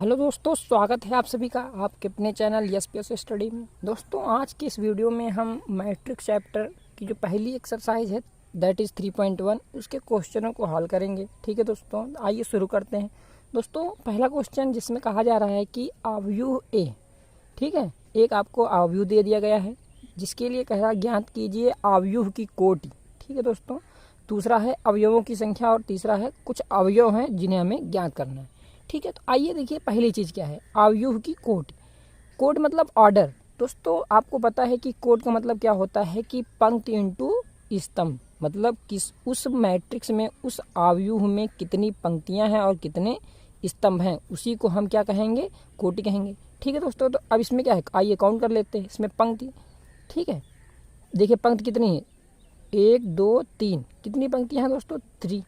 Hello दोस्तों, स्वागत है आप सभी का आपके अपने चैनल एसपीएस स्टडी में। दोस्तों, आज की इस वीडियो में हम मैट्रिक्स चैप्टर की जो पहली एक्सरसाइज है दैट इज़ 3.1 उसके क्वेश्चनों को हल करेंगे। ठीक है दोस्तों, आइए शुरू करते हैं। दोस्तों, पहला क्वेश्चन जिसमें कहा जा रहा है कि अवयव ए, ठीक है, एक आपको अवयव दे दिया गया है जिसके लिए कह रहा है ज्ञात कीजिए अवयव की कोटि। ठीक है दोस्तों, दूसरा है अवयवों की संख्या और तीसरा है कुछ अवयव हैं जिन्हें हमें ज्ञात करना है। ठीक है, तो आइए देखिए पहली चीज़ क्या है, अवयव की कोटि। कोट मतलब ऑर्डर। दोस्तों, आपको पता है कि कोट का मतलब क्या होता है कि पंक्ति इंटू स्तंभ, मतलब किस उस मैट्रिक्स में उस अवयव में कितनी पंक्तियां हैं और कितने स्तंभ हैं, उसी को हम क्या कहेंगे, कोटि कहेंगे। ठीक है दोस्तों, तो अब इसमें क्या है, आइए काउंट कर लेते हैं इसमें पंक्ति। ठीक है, देखिए पंक्ति कितनी है, 1 2 3, कितनी पंक्तियां हैं दोस्तों, 3।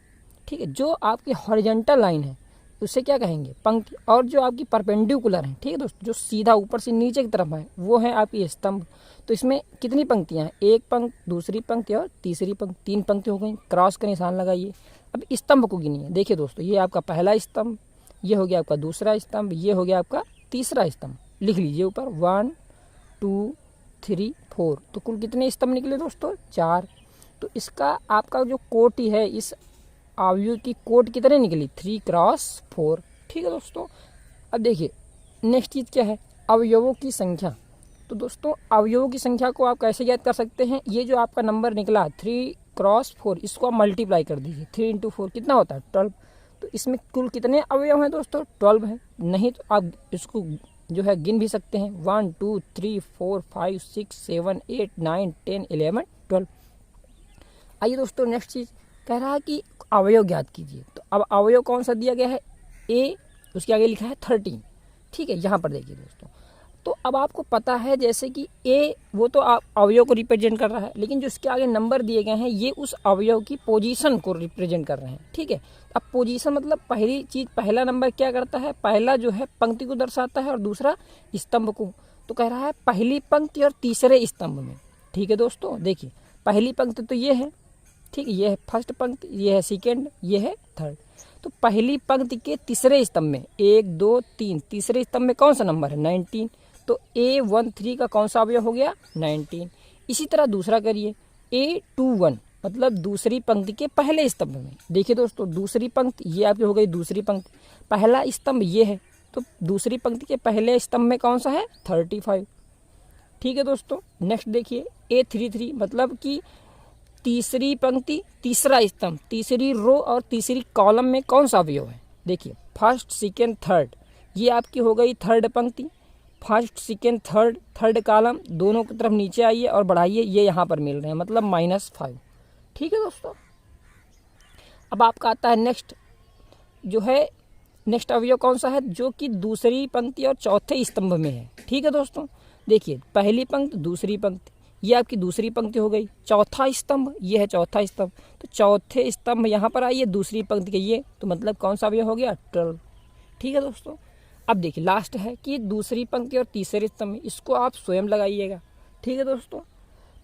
ठीक है, जो आपकी हॉरिजॉन्टल लाइन है उसे क्या कहेंगे, पंक्ति, और जो आपकी परपेंडिकुलर है, ठीक है दोस्तों, जो सीधा ऊपर से नीचे की तरफ है वो है आपकी स्तंभ। तो इसमें कितनी पंक्तियां हैं, एक पंक्ति, दूसरी पंक्ति और तीसरी पंक्ति, 3 पंक्ति हो गई। क्रॉस का निशान लगाइए। अब स्तंभ को गिनिए। देखिए दोस्तों, ये आपका पहला स्तंभ, ये हो गया आपका दूसरा स्तंभ, ये हो गया आपका तीसरा स्तंभ। लिख लीजिए ऊपर 1 2 3 4, तो कुल कितने स्तंभ निकले दोस्तों, 4। तो इसका आपका जो कोटि है, इस अवयव की कोट कितने निकली, 3x4। ठीक है दोस्तों, अब देखिए नेक्स्ट चीज़ क्या है, अवयवों की संख्या। तो दोस्तों, अवयवों की संख्या को आप कैसे ज्ञात कर सकते हैं, ये जो आपका नंबर निकला 3x4, इसको आप मल्टीप्लाई कर दीजिए। 3 इंटू 4 कितना होता है, 12। तो इसमें कुल कितने अवयव हैं दोस्तों, 12 है। नहीं तो आप इसको जो है गिन भी सकते हैं, 1 2 3 4 5 6 7 8 9 10 11 12। आइए दोस्तों, नेक्स्ट चीज़ कह रहा है कि अवयव ज्ञात कीजिए। तो अब अवयव कौन सा दिया गया है, ए, उसके आगे लिखा है 13। ठीक है, यहाँ पर देखिए दोस्तों, तो अब आपको पता है जैसे कि ए वो तो आप अवयव को रिप्रेजेंट कर रहा है, लेकिन जो इसके आगे नंबर दिए गए हैं ये उस अवयव की पोजीशन को रिप्रेजेंट कर रहे हैं। ठीक है, अब पोजीशन मतलब पहली चीज़, पहला नंबर क्या करता है, पहला जो है पंक्ति को दर्शाता है और दूसरा स्तंभ को। तो कह रहा है पहली पंक्ति और तीसरे स्तंभ में। ठीक है दोस्तों, देखिए पहली पंक्ति तो ये है, ठीक है, ये है फर्स्ट पंक्ति, ये है सेकेंड, ये है थर्ड। तो पहली पंक्ति के तीसरे स्तंभ में 1 2 3, तीसरे स्तंभ में कौन सा नंबर है, 19। तो A13 का कौन सा अवयव हो गया, 19। इसी तरह दूसरा करिए, A21 मतलब दूसरी पंक्ति के पहले स्तंभ में। देखिए दोस्तों, दूसरी पंक्ति ये आपकी हो गई दूसरी पंक्ति, पहला स्तंभ ये है, तो दूसरी पंक्ति के पहले स्तंभ में कौन सा है, 35। ठीक है दोस्तों, नेक्स्ट देखिए A33 मतलब कि तीसरी पंक्ति तीसरा स्तंभ, तीसरी रो और तीसरी कॉलम में कौन सा अवयव है। देखिए फर्स्ट सेकेंड थर्ड, ये आपकी हो गई थर्ड पंक्ति, first second third, third column, दोनों की तरफ नीचे आइए और बढ़ाइए, ये यहाँ पर मिल रहे हैं, मतलब -5। ठीक है दोस्तों, अब आपका आता है नेक्स्ट, जो है नेक्स्ट अवयव कौन सा है, जो कि दूसरी पंक्ति और चौथे स्तंभ में है। ठीक है दोस्तों, देखिए पहली पंक्ति दूसरी पंक्ति, ये आपकी दूसरी पंक्ति हो गई, चौथा स्तंभ ये है चौथा स्तंभ, तो चौथे स्तंभ यहाँ पर आइए दूसरी पंक्ति के ये, तो मतलब कौन सा अवयव हो गया, 12। ठीक है दोस्तों, अब देखिए लास्ट है कि दूसरी पंक्ति और तीसरे स्तंभ में, इसको आप स्वयं लगाइएगा। ठीक है दोस्तों,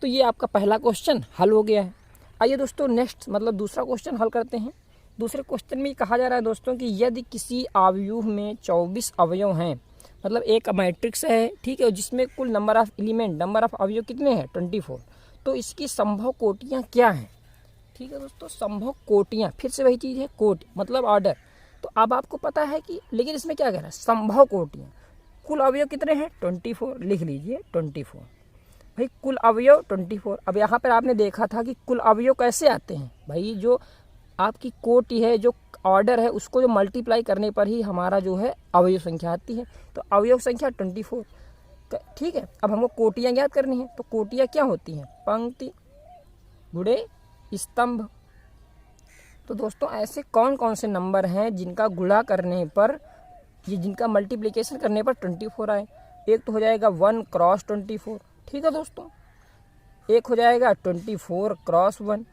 तो ये आपका पहला क्वेश्चन हल हो गया है। आइए दोस्तों नेक्स्ट मतलब दूसरा क्वेश्चन हल करते हैं। दूसरे क्वेश्चन में कहा जा रहा है दोस्तों कि यदि किसी अवयव में 24 अवयव हैं, मतलब एक मैट्रिक्स है, ठीक है, जिसमें कुल number of element, number of अवयव कितने हैं, 24, तो इसकी संभव कोटियाँ क्या हैं। ठीक है दोस्तों, संभव कोटियाँ, फिर से वही चीज़ है, कोटि मतलब ऑर्डर। तो अब आपको पता है कि, लेकिन इसमें क्या कह रहा है, संभव कोटियाँ, कुल अवयव कितने हैं, 24। लिख लीजिए 24, भाई कुल अवयव 24। अब यहाँ पर आपने देखा था कि कुल अवयव कैसे आते हैं, भाई जो आपकी कोटि है, जो ऑर्डर है, उसको जो मल्टीप्लाई करने पर ही हमारा जो है अवयव संख्या आती है। तो अवयव संख्या 24। ठीक है, अब हमको कोटियाँ ज्ञात करनी है, तो कोटियाँ क्या होती हैं, पंक्ति गुणे स्तंभ। तो दोस्तों ऐसे कौन कौन से नंबर हैं जिनका गुणा करने पर, ये जिनका मल्टीप्लिकेशन करने पर 24 आए। एक तो हो जाएगा 1 क्रॉस 24। ठीक है दोस्तों, एक हो जाएगा 24 क्रॉस 1।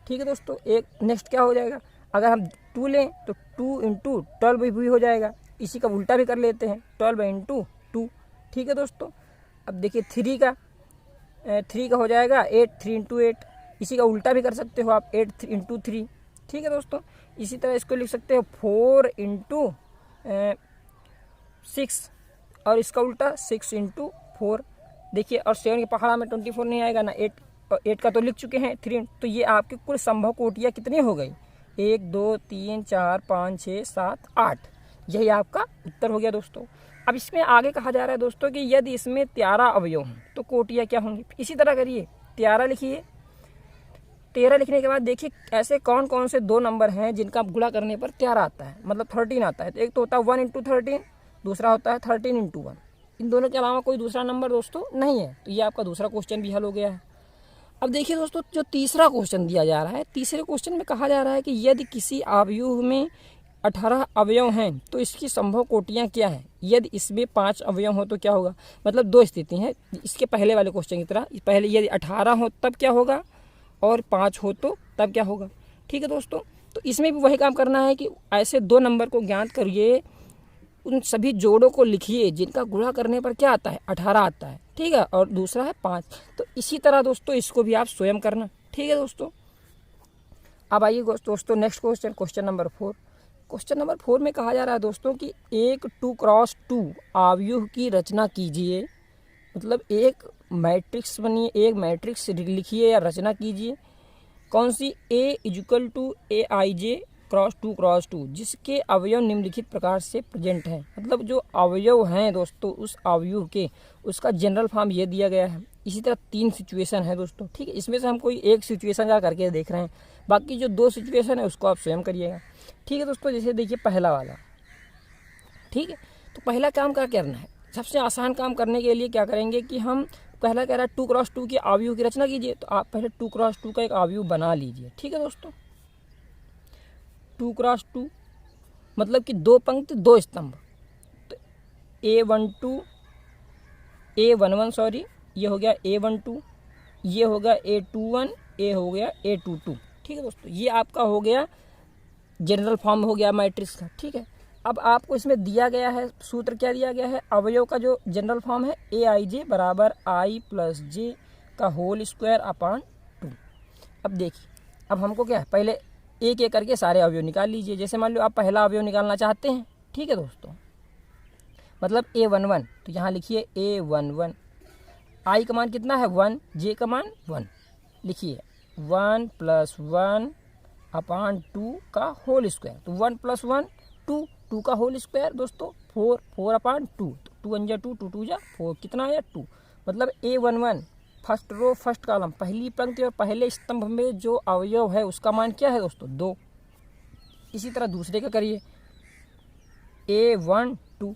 ठीक है दोस्तों, एक नेक्स्ट क्या हो जाएगा, अगर हम 2 लें तो 2 इंटू 12 भी हो जाएगा। इसी का उल्टा भी कर लेते हैं, 12 इंटू 2। ठीक है दोस्तों, अब देखिए 3 का हो जाएगा 8, 3 इंटू 8। इसी का उल्टा भी कर सकते हो आप, 8 इंटू 3। ठीक है दोस्तों, इसी तरह इसको लिख सकते हो 4 इंटू 6 और इसका उल्टा 6 इंटू 4। देखिए, और 7 के पहाड़ा में 24 नहीं आएगा ना, 8 का तो लिख चुके हैं 3। तो ये आपकी कुल संभव कोटियाँ कितनी हो गई? 1 2 3 4 5 6 7 8। यही आपका उत्तर हो गया दोस्तों। अब इसमें आगे कहा जा रहा है दोस्तों कि यदि इसमें 13 अवयव हों तो कोटियाँ क्या होंगी? इसी तरह करिए, 13 लिखिए। 13 लिखने के बाद देखिए ऐसे कौन कौन से 2 नंबर हैं जिनका गुणा करने पर 13 आता है, मतलब 13 आता है। तो एक तो होता है 1 इंटू 13, दूसरा होता है 13 इंटू 1। इन दोनों के अलावा कोई दूसरा नंबर दोस्तों नहीं है। तो ये आपका दूसरा क्वेश्चन भी हल हो गया है। अब देखिए दोस्तों, जो तीसरा क्वेश्चन दिया जा रहा है, तीसरे क्वेश्चन में कहा जा रहा है कि यदि किसी आव्यूह में 18 अवयव हैं तो इसकी संभव कोटियाँ क्या हैं? यदि इसमें 5 अवयव हो तो क्या होगा? मतलब 2 स्थिति हैं इसके पहले वाले क्वेश्चन की तरह। पहले यदि 18 हो तब क्या होगा, और 5 हो तो तब क्या होगा। ठीक है दोस्तों, तो इसमें भी वही काम करना है कि ऐसे 2 नंबर को ज्ञात करिए, उन सभी जोड़ों को लिखिए जिनका गुणा करने पर क्या आता है? 18 आता है। ठीक है, और दूसरा है 5। तो इसी तरह दोस्तों इसको भी आप स्वयं करना। ठीक है दोस्तों, अब आइए दोस्तों next question, question number 4। Question number 4 में कहा जा रहा है दोस्तों कि एक 2x2 आव्यूह की रचना कीजिए। मतलब एक मैट्रिक्स बनिए, एक मैट्रिक्स लिखिए या रचना कीजिए। कौन सी? A = AIJ क्रॉस 2x2, जिसके अवयव निम्नलिखित प्रकार से प्रेजेंट हैं। मतलब जो अवयव हैं दोस्तों उस अवयव के, उसका जनरल फॉर्म ये दिया गया है। इसी तरह 3 सिचुएशन है दोस्तों। ठीक है, इसमें से हम कोई एक सिचुएशन जा करके देख रहे हैं, बाकी जो 2 सिचुएशन है उसको आप स्वयं करिएगा। ठीक है दोस्तों, जैसे देखिए पहला वाला। ठीक है, तो पहला काम क्या करना है? सबसे आसान काम करने के लिए क्या करेंगे कि हम पहला कह रहा है 2x2 के अवयव की रचना कीजिए। तो आप पहले 2x2 का एक अवयव बना लीजिए। ठीक है दोस्तों, 2x2 मतलब कि 2 पंक्ति 2 स्तंभ। तो A11 सॉरी, ये हो गया A12, ये हो गया A21, ये हो गया A22। ठीक है दोस्तों, ये आपका हो गया जनरल फॉर्म हो गया मैट्रिक्स का। ठीक है, अब आपको इसमें दिया गया है सूत्र, क्या दिया गया है? अवयव का जो जनरल फॉर्म है AIJ = I + J का होल स्क्वायर अपान 2। अब देखिए, अब हमको क्या है, पहले एक एक करके सारे अवयव निकाल लीजिए। जैसे मान लो आप पहला अवयव निकालना चाहते हैं। ठीक है दोस्तों, मतलब A11, तो यहाँ लिखिए A11। I का मान कितना है? 1। J का मान 1। लिखिए 1 + 1 अपान 2 का होल स्क्वायर। तो 1 + 1 2, 2 का होल स्क्वायर दोस्तों 4, 4 अपान 2। तो 2 × 2, 2 × 2 4, कितना आया? 2। मतलब A11 first row first column, पहली पंक्ति और पहले स्तंभ में जो अवयव है उसका मान क्या है दोस्तों? 2। इसी तरह दूसरे का करिए, A12।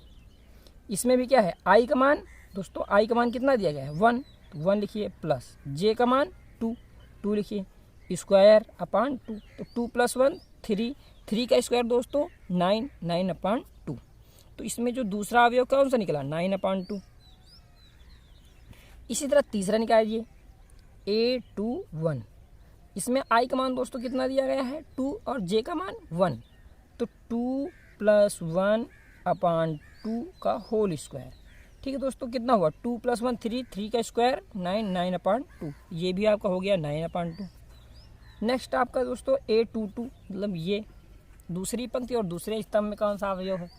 इसमें भी क्या है? I का मान दोस्तों, I का मान कितना दिया गया है? 1। तो 1 लिखिए, प्लस J का मान 2, 2 लिखिए, स्क्वायर अपान 2। तो 2 + 1 3, 3 का स्क्वायर दोस्तों 9, 9 अपान 2। तो इसमें जो दूसरा अवयव कौन सा निकला? 9 अपान 2। इसी तरह तीसरा निकालिए, A21। इसमें I का मान दोस्तों कितना दिया गया है? 2 और J का मान 1। तो 2 + 1 अपान 2 का होल स्क्वायर। ठीक है दोस्तों, कितना हुआ? 2 + 1 3, 3 का स्क्वायर 9, 9 अपान 2। ये भी आपका हो गया 9 अपान 2। नेक्स्ट आपका दोस्तों A22, मतलब ये दूसरी पंक्ति और दूसरे स्तंभ में कौन सा अवयव है?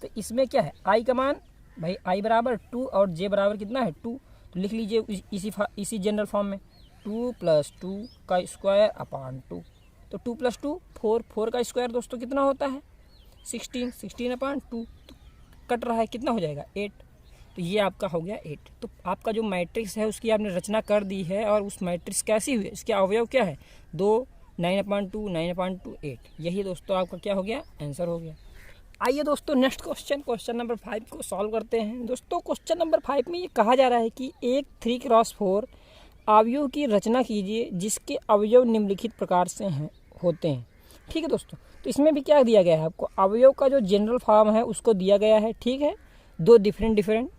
तो इसमें क्या है? I का मान भाई I = 2 और J बराबर कितना है? 2। तो लिख लीजिए इसी जनरल फॉर्म में 2 + 2 का स्क्वायर अपान 2। तो 2 + 2 4, 4 का स्क्वायर दोस्तों कितना होता है? 16, 16 अपान 2। तो कट रहा है, कितना हो जाएगा? 8। तो ये आपका हो गया 8। तो आपका जो मैट्रिक्स है उसकी आपने रचना कर दी है। और उस मैट्रिक्स कैसी हुई? इसके अवयव क्या है? 2, 9/2, 9/2, 8। यही दोस्तों आपका क्या हो गया? आंसर हो गया। आइए दोस्तों नेक्स्ट क्वेश्चन, क्वेश्चन नंबर 5 को सॉल्व करते हैं। दोस्तों क्वेश्चन नंबर 5 में ये कहा जा रहा है कि एक 3x4 अवयव की रचना कीजिए जिसके अवयव निम्नलिखित प्रकार से होते हैं। ठीक है दोस्तों, तो इसमें भी क्या दिया गया है आपको? अवयव का जो जनरल फॉर्म है उसको दिया गया है। ठीक है, 2 डिफरेंट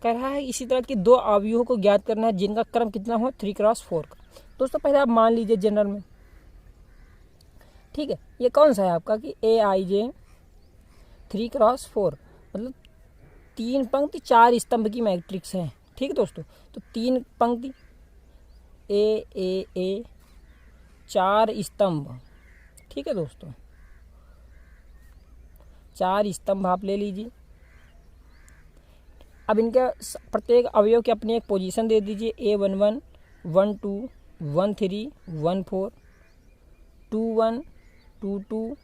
कर रहा है। इसी तरह के 2 अवयवों को ज्ञात करना है जिनका क्रम कितना हो? 3x4 का। दोस्तों पहले आप मान लीजिए जनरल में, ठीक है, ये कौन सा है आपका कि AIJ 3x4, मतलब 3 पंक्ति 4 स्तंभ की मैट्रिक्स है। ठीक है दोस्तों, तो 3 पंक्ति A 4 स्तंभ। ठीक है दोस्तों, 4 स्तंभ आप ले लीजिए। अब इनके प्रत्येक अवयव की अपनी एक पोजीशन दे दीजिए। A11 12 13 14 21 22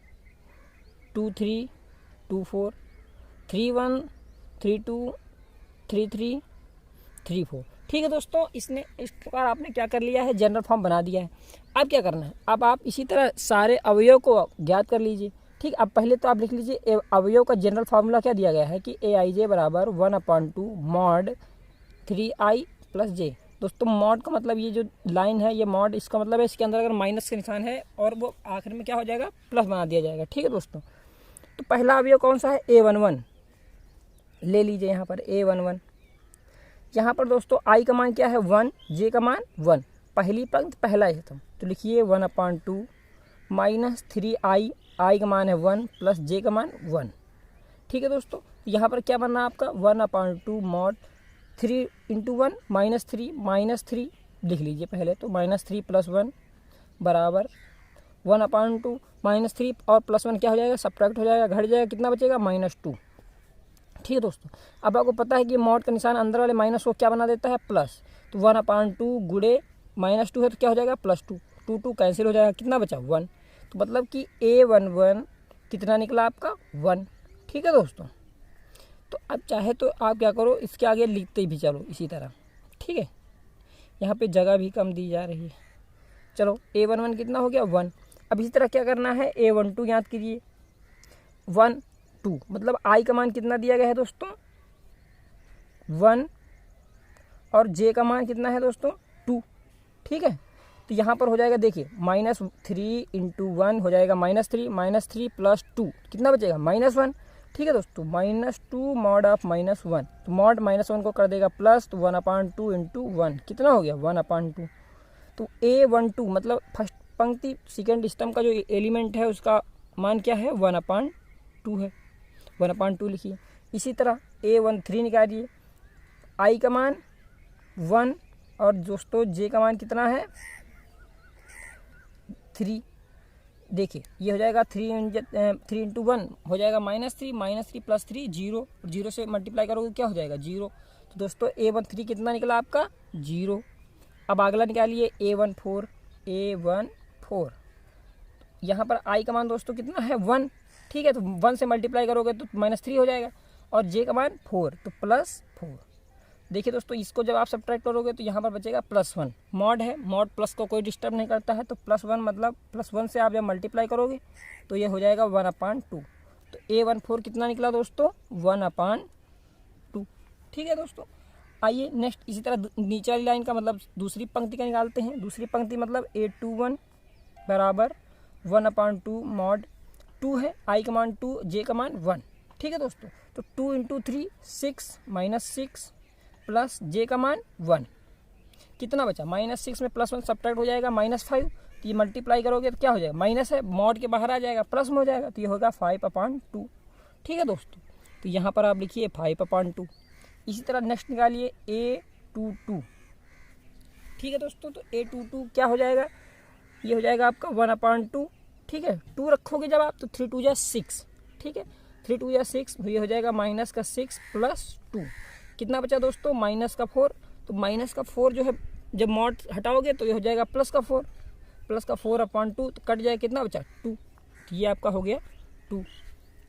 23 24 31 32 33 34। ठीक है दोस्तों, इसने इस प्रकार आपने क्या कर लिया है, जनरल फॉर्म बना दिया है। अब क्या करना है, अब आप इसी तरह सारे अवयव को ज्ञात कर लीजिए। ठीक, अब पहले तो आप लिख लीजिए अवयव का जनरल फार्मूला क्या दिया गया है कि AIJ बराबर 1/2 मॉड 3i प्लस जे। दोस्तों मॉड का मतलब ये जो लाइन है ये मॉड, इसका मतलब है इसके अंदर अगर माइनस का निशान है और वो आखिर में क्या हो जाएगा, प्लस बना दिया जाएगा। ठीक है दोस्तों, तो पहला अवयव कौन सा है, A11 ले लीजिए। यहाँ पर A11, यहाँ पर दोस्तों i का मान क्या है 1, j का मान 1। पहली पंक्ति पहला स्तंभ, तो लिखिए 1/2 माइनस 3i, i का मान है 1 प्लस j का मान 1। ठीक है दोस्तों, यहाँ पर क्या बनना है आपका 1/2 मॉड 3 इंटू 1 -3 लिख लीजिए पहले तो, -3 प्लस 1 बराबर 1/2 -3 और प्लस 1 क्या हो जाएगा, सब्ट्रैक्ट हो जाएगा, घट जाएगा, कितना बचेगा -2। ठीक है दोस्तों, अब आपको पता है कि मॉड का निशान अंदर वाले माइनस को क्या बना देता है, प्लस। तो 1/2 गुड़े -2 है तो क्या हो जाएगा +2, 2 कैंसिल हो जाएगा, कितना बचा 1। तो मतलब कि A11 कितना निकला आपका 1। ठीक है दोस्तों, तो अब चाहे तो आप क्या करो, इसके आगे लिखते भी चलो इसी तरह। ठीक है, यहाँ पे जगह भी कम दी जा रही है। चलो A11 कितना हो गया 1। अब इसी तरह क्या करना है, A12 याद कीजिए 1 2, मतलब i का मान कितना दिया गया है दोस्तों 1 और j का मान कितना है दोस्तों 2। ठीक है, तो यहाँ पर हो जाएगा देखिए -3 इंटू 1 हो जाएगा -3 प्लस 2 कितना बचेगा -1। ठीक है दोस्तों, -2 मॉड ऑफ -1, तो मॉड -1 को कर देगा प्लस, तो 1/2 इंटू 1 कितना हो गया 1/2। तो A12 मतलब फर्स्ट पंक्ति सेकेंड स्तंभ का जो एलिमेंट है उसका मान क्या है 1/2 है, 1/2 लिखिए। इसी तरह A13 निकालिए, i का मान 1 और दोस्तों j का मान कितना है 3। देखिए ये हो जाएगा 3 इंटू 1 हो जाएगा -3 प्लस 3 0, 0 से मल्टीप्लाई करोगे क्या हो जाएगा 0। तो दोस्तों A13 कितना निकला आपका 0। अब अगला निकालिए A14, यहाँ पर i का मान दोस्तों कितना है 1। ठीक है, तो 1 से मल्टीप्लाई करोगे तो -3 हो जाएगा और j का मान 4, तो +4। देखिए दोस्तों, इसको जब आप सब्ट्रैक्ट करोगे तो यहाँ पर बचेगा +1। मॉड है, मॉड प्लस को कोई डिस्टर्ब नहीं करता है, तो +1 मतलब +1 से आप जब मल्टीप्लाई करोगे तो ये हो जाएगा 1/2। तो A14 कितना निकला दोस्तों 1/2। ठीक है दोस्तों, आइए नेक्स्ट इसी तरह नीचे वाली लाइन का मतलब दूसरी पंक्ति का निकालते हैं। दूसरी पंक्ति मतलब A21 बराबर 1/2 मॉड 2 है, i का मान 2, j का मान 1। ठीक है दोस्तों, तो 2 इंटू 3 6 -6 प्लस j का मान 1 कितना बचा -6 में +1 सब्ट्रैक्ट हो जाएगा -5, तो ये मल्टीप्लाई करोगे तो क्या हो जाएगा, माइनस है मॉड के बाहर आ जाएगा प्लस में हो जाएगा, तो ये होगा 5/2। ठीक है दोस्तों, तो यहाँ पर आप लिखिए 5/2। इसी तरह नेक्स्ट निकालिए A22। ठीक है दोस्तों, तो A22 क्या हो जाएगा, ये हो जाएगा आपका 1/2। ठीक है, 2 रखोगे जब आप तो 3 2 जा 6। ठीक है, 3 2 जा 6, ये हो जाएगा -6 प्लस 2 कितना बचा दोस्तों -4। तो -4 जो है जब मॉड हटाओगे तो ये हो जाएगा +4, +4/2, तो कट जाए कितना बचा 2, तो ये आपका हो गया 2।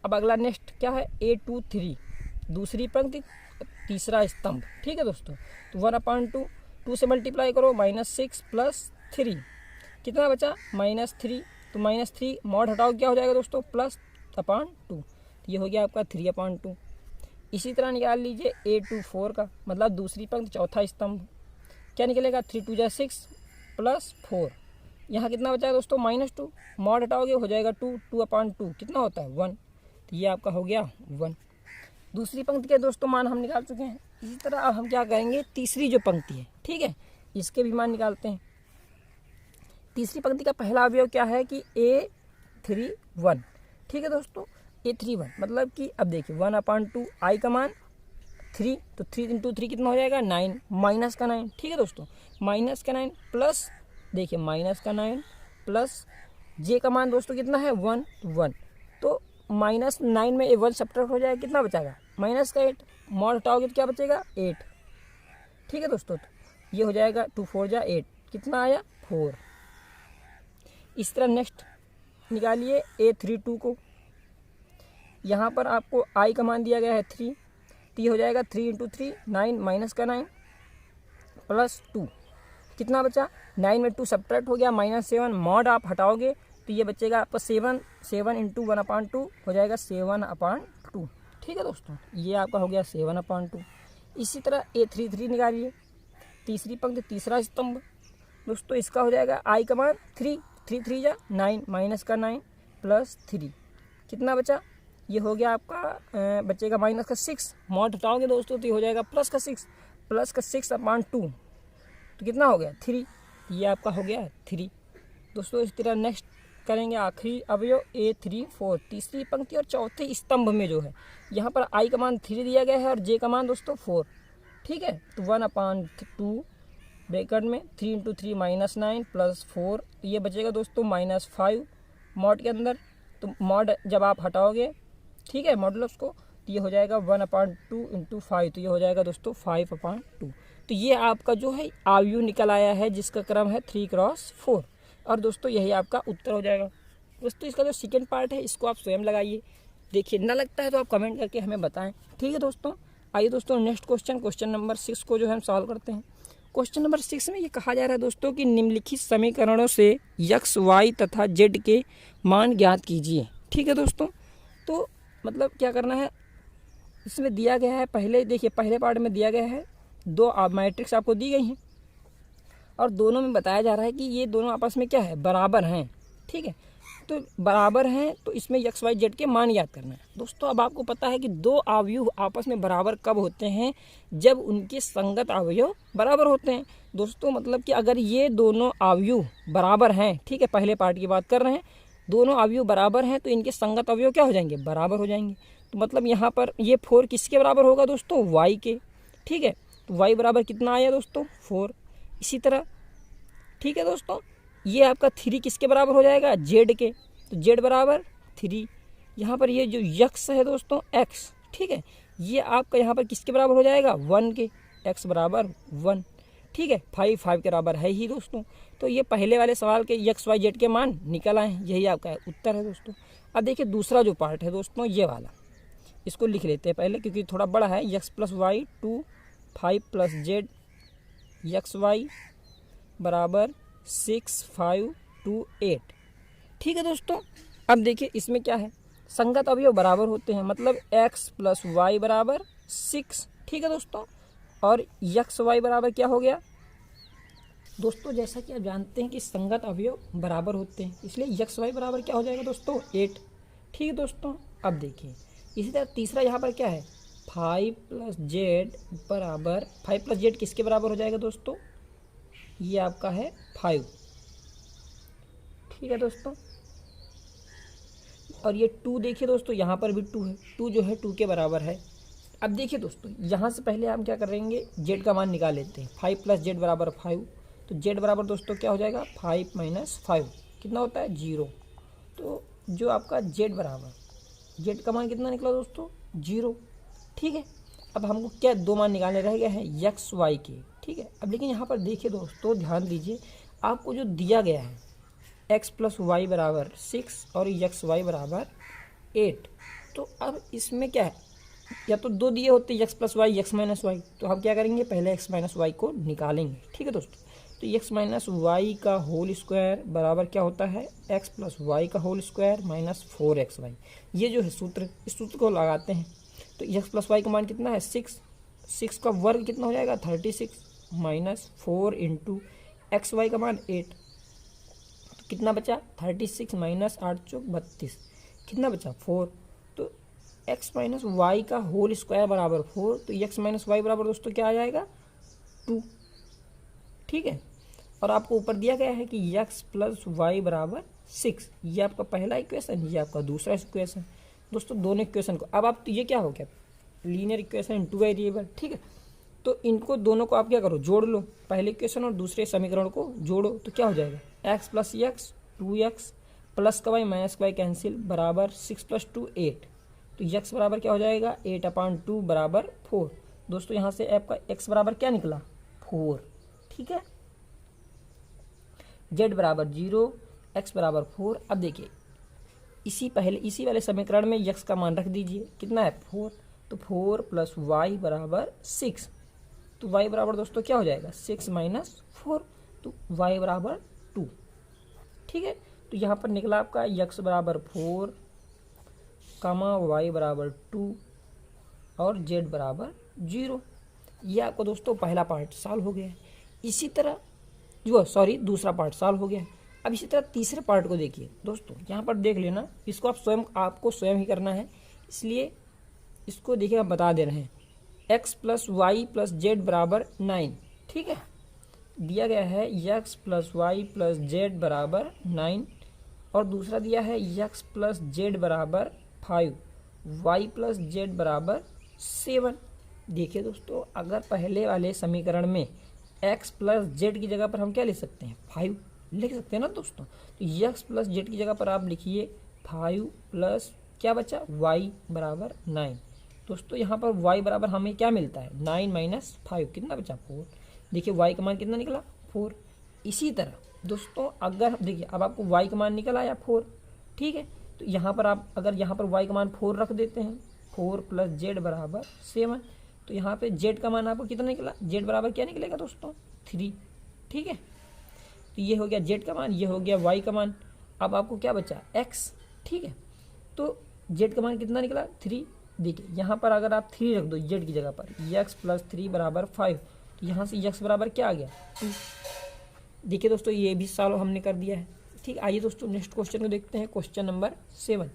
अब अगला नेक्स्ट क्या है A23, दूसरी पंक्ति तीसरा स्तंभ। ठीक है दोस्तों, तो 1/2 2 से मल्टीप्लाई करो -6 प्लस 3 कितना बचा -3, तो -3 मॉड हटाओ क्या हो जाएगा दोस्तों +/2, तो ये हो गया आपका 3/2। इसी तरह निकाल लीजिए A24 का मतलब दूसरी पंक्ति चौथा स्तंभ, क्या निकलेगा 3 2 जा 6 प्लस 4, यहाँ कितना बचा है दोस्तों -2, मॉड हटाओगे हो जाएगा 2/2 कितना होता है 1, तो ये आपका हो गया 1। दूसरी पंक्ति के दोस्तों मान हम निकाल चुके हैं। इसी तरह अब हम क्या करेंगे, तीसरी जो पंक्ति है, ठीक है, इसके भी मान निकालते हैं। तीसरी पंक्ति का पहला अवयव क्या है कि A31। ठीक है दोस्तों, A31 मतलब कि अब देखिए 1/2 i का मान 3, तो 3 इंटू 3 कितना हो जाएगा 9, माइनस का 9। ठीक है दोस्तों, माइनस का 9 प्लस देखिए -9 प्लस j का मान दोस्तों कितना है 1, तो -9 में 1 सब्ट्रैक्ट हो जाएगा, कितना बचाएगा माइनस का 8, मॉड हटाओगे तो क्या बचेगा 8। ठीक है दोस्तों, तो ये हो जाएगा 2 4 जा 8, कितना आया 4। इस तरह नेक्स्ट निकालिए A32 को। यहाँ पर आपको I का मान दिया गया है 3, तो ये हो जाएगा 3 इंटू 3 9 माइनस का 9 प्लस 2, कितना बचा 9 में 2 सब्ट्रैक्ट हो गया -7, मॉड आप हटाओगे तो ये बचेगा आपका 7 इंटू 1/2 हो जाएगा 7/2। ठीक है दोस्तों, ये आपका हो गया 7/2। इसी तरह A33 निकालिए, तीसरी पंक्ति तीसरा स्तंभ। दोस्तों इसका हो जाएगा I का मान 3 3 3 जा 9 माइनस का 9 प्लस 3, कितना बचा, ये हो गया आपका बचेगा माइनस का 6, मॉड हटाओगे दोस्तों तो ये हो जाएगा प्लस का 6/2, तो कितना हो गया 3, ये आपका हो गया 3। दोस्तों इस तरह नेक्स्ट करेंगे आखिरी अवयव A34, तीसरी पंक्ति और चौथे स्तंभ में जो है यहाँ पर I का मान 3 दिया गया है और J का मान दोस्तों 4। ठीक है, तो 1/2 ब्रैकेट में 3 इंटू 3 -9 प्लस 4, ये बचेगा दोस्तों -5 मॉड के अंदर। तो मॉड जब आप हटाओगे, ठीक है, मॉडुलस को, तो ये हो जाएगा 1/2 इंटू 5, तो ये हो जाएगा दोस्तों 5/2। तो ये आपका जो है आयु निकल आया है जिसका क्रम है 3×4, और दोस्तों यही आपका उत्तर हो जाएगा। दोस्तों इसका जो सेकेंड पार्ट है इसको आप स्वयं लगाइए, देखिए ना लगता है तो आप कमेंट करके हमें बताएं। ठीक है दोस्तों, आइए दोस्तों नेक्स्ट क्वेश्चन नंबर 6 को जो है हम सॉल्व करते हैं। क्वेश्चन नंबर 6 में ये कहा जा रहा है दोस्तों कि निम्नलिखित समीकरणों से x, y तथा z के मान ज्ञात कीजिए। ठीक है दोस्तों, तो मतलब क्या करना है, इसमें दिया गया है, पहले देखिए पहले पार्ट में दिया गया है 2 मैट्रिक्स आपको दी गई हैं और दोनों में बताया जा रहा है कि ये दोनों आपस में क्या है, बराबर हैं। ठीक है, तो बराबर हैं तो इसमें x, y, z के मान याद करना है। दोस्तों अब आपको पता है कि 2 अवयव आपस में बराबर कब होते हैं, जब उनके संगत अवयव बराबर होते हैं। दोस्तों मतलब कि अगर ये दोनों अवयव बराबर हैं, ठीक है, पहले पार्ट की बात कर रहे हैं, दोनों अवयव बराबर हैं तो इनके संगत अवयव क्या हो जाएंगे, बराबर हो जाएंगे। तो मतलब यहाँ पर ये 4 किसके बराबर होगा दोस्तों, y के। ठीक है, तो y बराबर कितना आया दोस्तों 4। इसी तरह ठीक है दोस्तों, ये आपका 3 किसके बराबर हो जाएगा, z के, तो z बराबर 3। यहाँ पर ये जो x है दोस्तों x, ठीक है, ये आपका यहाँ पर किसके बराबर हो जाएगा 1 के, x बराबर 1। ठीक है, 5 के बराबर है ही दोस्तों। तो ये पहले वाले सवाल के x, y, z के मान निकल आए, यही आपका उत्तर है दोस्तों। अब देखिए दूसरा जो पार्ट है दोस्तों ये वाला, इसको लिख लेते हैं पहले क्योंकि थोड़ा बड़ा है। x + y 2 5 + z x y बराबर 6 5 2 8। ठीक है दोस्तों, अब देखिए इसमें क्या है, संगत अवयव बराबर होते हैं, मतलब x + y बराबर 6। ठीक है दोस्तों, और x y बराबर क्या हो गया दोस्तों, जैसा कि आप जानते हैं कि संगत अवयव बराबर होते हैं, इसलिए x y बराबर क्या हो जाएगा दोस्तों 8। ठीक है दोस्तों, अब देखिए इसी तरह तीसरा यहाँ पर क्या है 5 + z बराबर 5 + z किसके बराबर हो जाएगा दोस्तों, ये आपका है 5। ठीक है दोस्तों, और ये 2 देखिए दोस्तों यहाँ पर भी 2 है, 2 जो है 2 के बराबर है। अब देखिए दोस्तों यहाँ से पहले हम क्या करेंगे, z का मान निकाल लेते हैं। 5 + z बराबर 5, तो z बराबर दोस्तों क्या हो जाएगा 5 - 5 कितना होता है 0। तो जो आपका z बराबर, z का मान कितना निकला दोस्तों 0। ठीक है, अब हमको क्या 2 मान निकालने रह गए हैं x y के। ठीक है, अब लेकिन यहाँ पर देखिए दोस्तों ध्यान दीजिए, आपको जो दिया गया है x + y बराबर 6 और x y बराबर 8, तो अब इसमें क्या है, या तो 2 दिए होते x + y x - y, तो हम क्या करेंगे पहले x - y को निकालेंगे। ठीक है दोस्तों, तो x - y का होल स्क्वायर बराबर क्या होता है x + y का होल स्क्वायर -4xy। ये जो है सूत्र, इस सूत्र को लगाते हैं तो x + y का मान कितना है 6, 6 का वर्ग कितना हो जाएगा 36 -4 इंटू एक्स वाई का मान 8, तो कितना बचा 36 - 8 = 32, कितना बचा 4। तो x - y का होल स्क्वायर बराबर 4, तो x - y बराबर दोस्तों क्या आ जाएगा 2। ठीक है, और आपको ऊपर दिया गया है कि x + y बराबर 6, ये आपका पहला इक्वेशन, ये आपका दूसरा इक्वेशन। दोस्तों दोनों इक्वेशन को अब आप, तो ये क्या हो गया लीनियर इक्वेशन इन 2 वेरिएबल। ठीक है, तो इनको दोनों को आप क्या करो जोड़ लो, पहले इक्वेशन और दूसरे समीकरण को जोड़ो, तो क्या हो जाएगा x + x 2x प्लस का y माइनस का y कैंसिल बराबर 6 + 2 8, तो तो x बराबर क्या हो जाएगा 8/2 बराबर 4। दोस्तों यहाँ से आपका x बराबर क्या निकला 4। ठीक है, z बराबर 0, x बराबर 4। अब देखिए इसी वाले समीकरण में x का मान रख दीजिए, कितना है 4, तो 4 + y बराबर 6। तो y बराबर दोस्तों क्या हो जाएगा 6 - 4, तो y बराबर 2। ठीक है, तो यहाँ पर निकला आपका x बराबर 4, y बराबर 2 और z बराबर 0। ये आपको दोस्तों पहला पार्ट सॉल्व हो गया है। इसी तरह दूसरा पार्ट सॉल्व हो गया है। अब इसी तरह तीसरे पार्ट को देखिए दोस्तों, यहाँ पर देख लेना, इसको आपको स्वयं ही करना है, इसलिए इसको देखिए आप बता दे रहे हैं। x + y + z बराबर 9। ठीक है, दिया गया है x + y + z बराबर 9 और दूसरा दिया है x + z बराबर 5, y + z बराबर 7। देखिए दोस्तों, अगर पहले वाले समीकरण में x + z की जगह पर हम क्या लिख सकते हैं 5 लिख सकते हैं ना दोस्तों। तो x + z की जगह पर आप लिखिए 5 प्लस क्या बचा y बराबर 9। दोस्तों यहाँ पर y बराबर हमें क्या मिलता है 9 - 5, कितना बचा 4। देखिए y का मान कितना निकला 4। इसी तरह दोस्तों अगर देखिए अब आपको y का मान निकल आया 4। ठीक है, तो यहाँ पर आप अगर यहाँ पर y का मान 4 रख देते हैं, 4 + z बराबर 7, तो यहाँ पे z का मान आपको कितना निकला, z बराबर क्या निकलेगा दोस्तों 3। ठीक है, तो ये हो गया z का मान, ये हो गया y का मान। अब आपको क्या बचा x। ठीक है, तो z का मान कितना निकला 3। देखिए यहाँ पर अगर आप 3 रख दो z की जगह पर, x + 3 बराबर 5, तो यहाँ से x बराबर क्या आ गया 2। देखिए दोस्तों ये भी सॉल्व हमने कर दिया है। ठीक, आइए दोस्तों नेक्स्ट क्वेश्चन को देखते हैं, क्वेश्चन नंबर 7।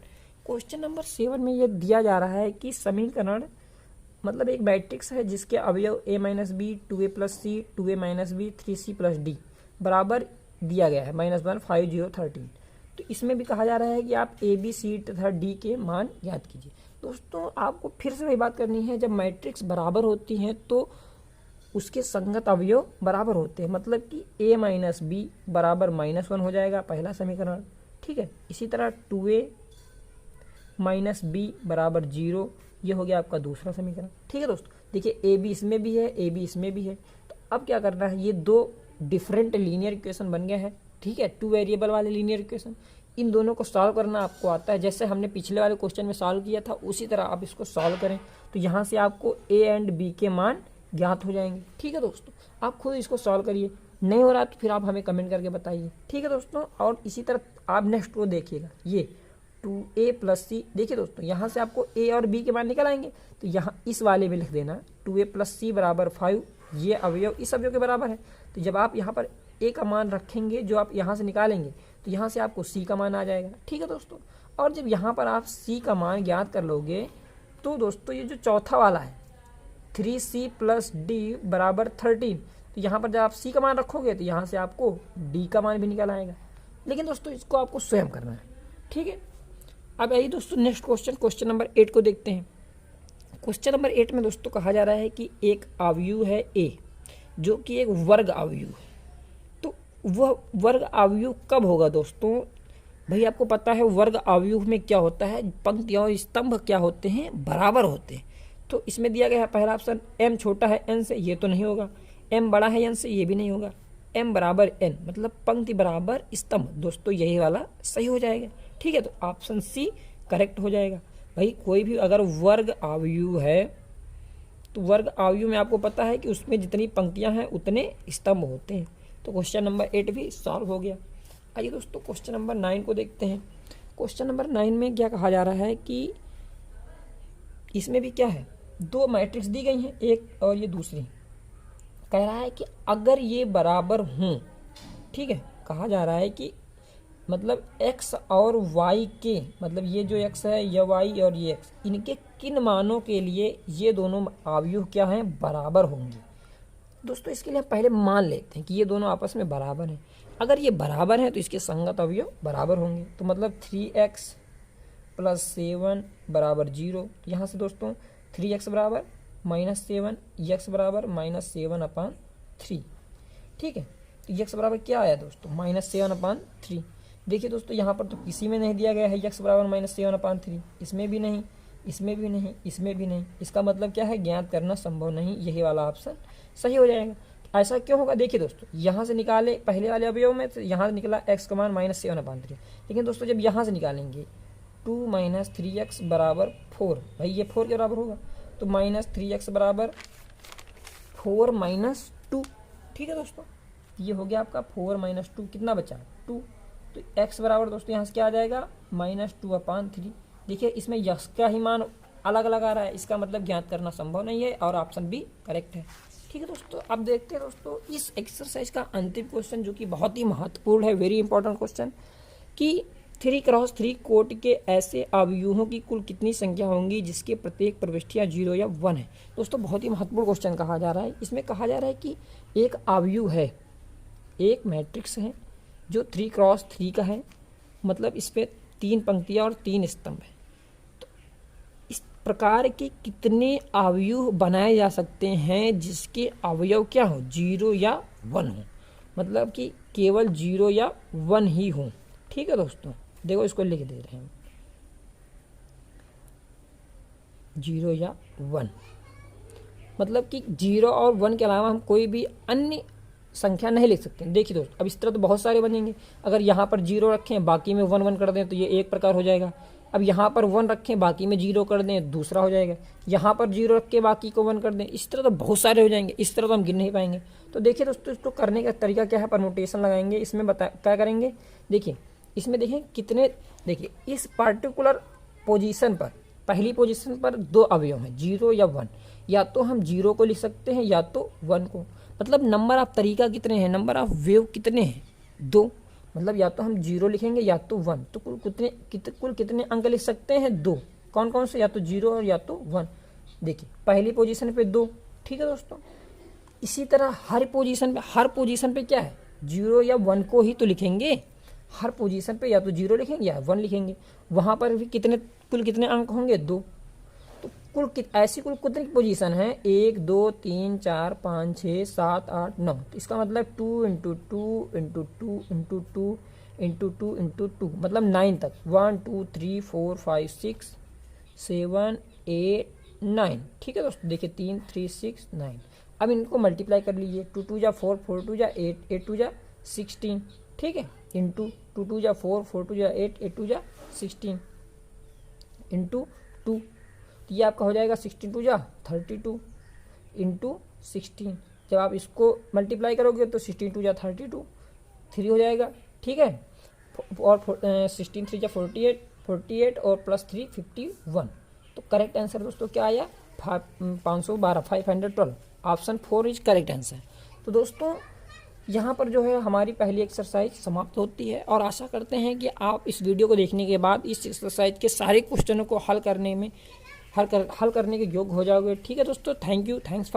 क्वेश्चन नंबर 7 में ये दिया जा रहा है कि समीकरण मतलब एक मैट्रिक्स है जिसके अवयव a - b 2a + c 2a - b 3c + d बराबर दिया गया है -1 5 0 13। तो इसमें भी कहा जा रहा है कि आप a b c तथा d के मान ज्ञात कीजिए। दोस्तों आपको फिर से वही बात करनी है, जब मैट्रिक्स बराबर होती हैं तो उसके संगत अवयव बराबर होते हैं, मतलब कि a - b बराबर -1 हो जाएगा पहला समीकरण। ठीक है, इसी तरह 2a - b बराबर 0, ये हो गया आपका दूसरा समीकरण। ठीक है दोस्तों, देखिए a b इसमें भी है, a b इसमें भी है, तो अब क्या करना है, ये दो डिफरेंट लीनियर इक्वेशन बन गए हैं। ठीक है, 2 वेरिएबल वाले लीनियर इक्वेशन, इन दोनों को सॉल्व करना आपको आता है। जैसे हमने पिछले वाले क्वेश्चन में सॉल्व किया था उसी तरह आप इसको सॉल्व करें, तो यहाँ से आपको a एंड b के मान ज्ञात हो जाएंगे। ठीक है दोस्तों, आप खुद इसको सॉल्व करिए, नहीं हो रहा तो फिर आप हमें कमेंट करके बताइए। ठीक है दोस्तों, और इसी तरह आप नेक्स्ट को देखिएगा, ये 2a + c। देखिए दोस्तों यहाँ से आपको a और b के मान निकल आएंगे, तो यहाँ इस वाले में लिख देना 2a + c बराबर 5, ये अवयव इस अवयव के बराबर है। तो जब आप यहाँ पर a का मान रखेंगे जो आप यहाँ से निकालेंगे, तो यहाँ से आपको c का मान आ जाएगा। ठीक है दोस्तों, और जब यहाँ पर आप c का मान ज्ञात कर लोगे, तो दोस्तों ये जो चौथा वाला है 3c + d बराबर 13, तो यहाँ पर जब आप c का मान रखोगे तो यहाँ से आपको d का मान भी निकल आएगा। लेकिन दोस्तों इसको आपको स्वयं करना है। ठीक है, अब आइए दोस्तों नेक्स्ट क्वेश्चन नंबर 8 को देखते हैं। क्वेश्चन नंबर 8 में दोस्तों कहा जा रहा है कि एक आव्यूह है a जो कि एक वर्ग आव्यूह है, तो वह वर्ग आव्यूह कब होगा दोस्तों। भाई आपको पता है वर्ग आव्यूह में क्या होता है, पंक्तियाँ और स्तंभ क्या होते हैं, बराबर होते हैं। तो इसमें दिया गया है पहला ऑप्शन m छोटा है n से, ये तो नहीं होगा। m बड़ा है n से, ये भी नहीं होगा। m बराबर n मतलब पंक्ति बराबर स्तंभ, दोस्तों यही वाला सही हो जाएगा। ठीक है, तो ऑप्शन सी करेक्ट हो जाएगा। भाई कोई भी अगर वर्ग आव्यूह है तो वर्ग आव्यूह में आपको पता है कि उसमें जितनी पंक्तियां हैं उतने स्तंभ होते हैं। तो क्वेश्चन नंबर 8 भी सॉल्व हो गया। आइए दोस्तों क्वेश्चन नंबर 9 को देखते हैं। क्वेश्चन नंबर 9 में क्या कहा जा रहा है कि इसमें भी क्या है, दो मैट्रिक्स दी गई हैं, एक और ये दूसरी। कह रहा है कि अगर ये बराबर हों, ठीक है, कहा जा रहा है कि मतलब x और y के, मतलब ये जो x है, ये y और ये x, इनके किन मानों के लिए ये दोनों आव्यूह क्या हैं, बराबर होंगे। दोस्तों इसके लिए हम पहले मान लेते हैं कि ये दोनों आपस में बराबर हैं। अगर ये बराबर हैं तो इसके संगत अवयव बराबर होंगे। तो मतलब 3x + 7 बराबर 0। यहाँ से दोस्तों 3x बराबर -7, x बराबर -7/3। ठीक है, तो x बराबर क्या आया दोस्तों, -7/3। देखिए दोस्तों यहाँ पर तो किसी में नहीं दिया गया है x बराबर -7/3, इसमें भी नहीं, इसमें भी नहीं, इसमें भी नहीं। इसका मतलब क्या है, ज्ञात करना संभव नहीं। यही वाला ऑप्शन सही हो जाएगा। ऐसा क्यों होगा, देखिए दोस्तों, यहाँ से निकाले पहले वाले अवयव में, तो यहाँ निकला x का मान -7/3। लेकिन दोस्तों जब यहाँ से निकालेंगे 2 - 3x बराबर 4, भाई ये 4 के बराबर होगा, तो -3x बराबर 4 - 2। ठीक है दोस्तों, ये हो गया आपका 4 - 2, कितना बचा 2। तो x बराबर दोस्तों यहाँ से क्या आ जाएगा -2/3। देखिए इसमें यश का ही मान अलग अलग आ रहा है, इसका मतलब ज्ञात करना संभव नहीं है, और ऑप्शन बी करेक्ट है। ठीक है दोस्तों, अब देखते हैं दोस्तों इस एक्सरसाइज का अंतिम क्वेश्चन, जो कि बहुत ही महत्वपूर्ण है, वेरी इंपॉर्टेंट क्वेश्चन, कि 3x3 कोट के ऐसे अवयवों की कुल कितनी संख्या होंगी जिसके प्रत्येक प्रविष्टियाँ 0 या 1 है। दोस्तों बहुत ही महत्वपूर्ण क्वेश्चन कहा जा रहा है। इसमें कहा जा रहा है कि एक अवयव है, एक मैट्रिक्स है जो 3x3 का है, मतलब इस पर 3 पंक्तियाँ और 3 स्तंभ है। तो इस प्रकार के कितने अवयव बनाए जा सकते हैं जिसके अवयव क्या हो, 0 या 1 हो, मतलब कि केवल 0 या 1 ही हो। ठीक है दोस्तों, देखो इसको लिख दे रहे हैं, 0 या 1, मतलब कि 0 और 1 के अलावा हम कोई भी अन्य संख्या नहीं लिख सकते। देखिए दोस्तों, अब इस तरह तो बहुत सारे बनेंगे। अगर यहाँ पर 0 रखें, बाकी में 1 1 कर दें, तो ये एक प्रकार हो जाएगा। अब यहाँ पर 1 रखें, बाकी में 0 कर दें, दूसरा हो जाएगा। यहाँ पर 0 रख के बाकी को 1 कर दें, इस तरह तो बहुत सारे हो जाएंगे। इस तरह तो हम गिन नहीं पाएंगे। तो देखिए दोस्तों, इसको करने का तरीका क्या है, परमुटेशन लगाएंगे। इसमें क्या करेंगे, देखिए इसमें देखें कितने, देखिए इस पार्टिकुलर पोजीशन पर, पहली पोजीशन पर 2 अवयव हैं, 0 या 1। या तो हम 0 को लिख सकते हैं या तो 1 को, मतलब नंबर ऑफ तरीका कितने हैं, नंबर ऑफ वेव कितने हैं, 2। मतलब या तो हम 0 लिखेंगे या तो 1, तो कुल कितने अंक लिख सकते हैं, 2। कौन कौन से, या तो 0 और या तो 1। देखिए पहली पोजीशन पे 2। ठीक है दोस्तों, इसी तरह हर पोजीशन पे क्या है, 0 या 1 को ही तो लिखेंगे। हर पोजीशन पे या तो 0 लिखेंगे या 1 लिखेंगे। वहाँ पर भी कुल कितने अंक होंगे, 2। तो ऐसी कुल कितनी पोजीशन है, 1 2 3 4 5 6 7 8 9। तो इसका मतलब 2 × 2 × 2 × 2 × 2 × 2, मतलब 9 तक, 1 2 3 4 5 6 7 8 9। ठीक है दोस्तों, देखिए 3 3 6 9। अब इनको मल्टीप्लाई कर लीजिए, 2 2 जा 4, 4 2 जा 8, 8 2 जा 16। ठीक है, इंटू 2 2 जा 4, 4 2 जा 8, 8 2 जा 16 इंटू 2। तो ये आपका हो जाएगा 16 2 जा 32 इंटू 16। जब आप इसको मल्टीप्लाई करोगे तो 16 2 जा 32, 3 हो जाएगा। ठीक है, और 16 3 जा 48, 48 और +3 51। तो करेक्ट आंसर दोस्तों क्या आया, 512, 512। Option 4 is correct answer. तो दोस्तों यहाँ पर जो है हमारी पहली एक्सरसाइज समाप्त होती है, और आशा करते हैं कि आप इस वीडियो को देखने के बाद इस एक्सरसाइज के सारे क्वेश्चनों को हल करने के योग्य हो जाओगे। ठीक है दोस्तों, थैंक यू, थैंक्स फॉर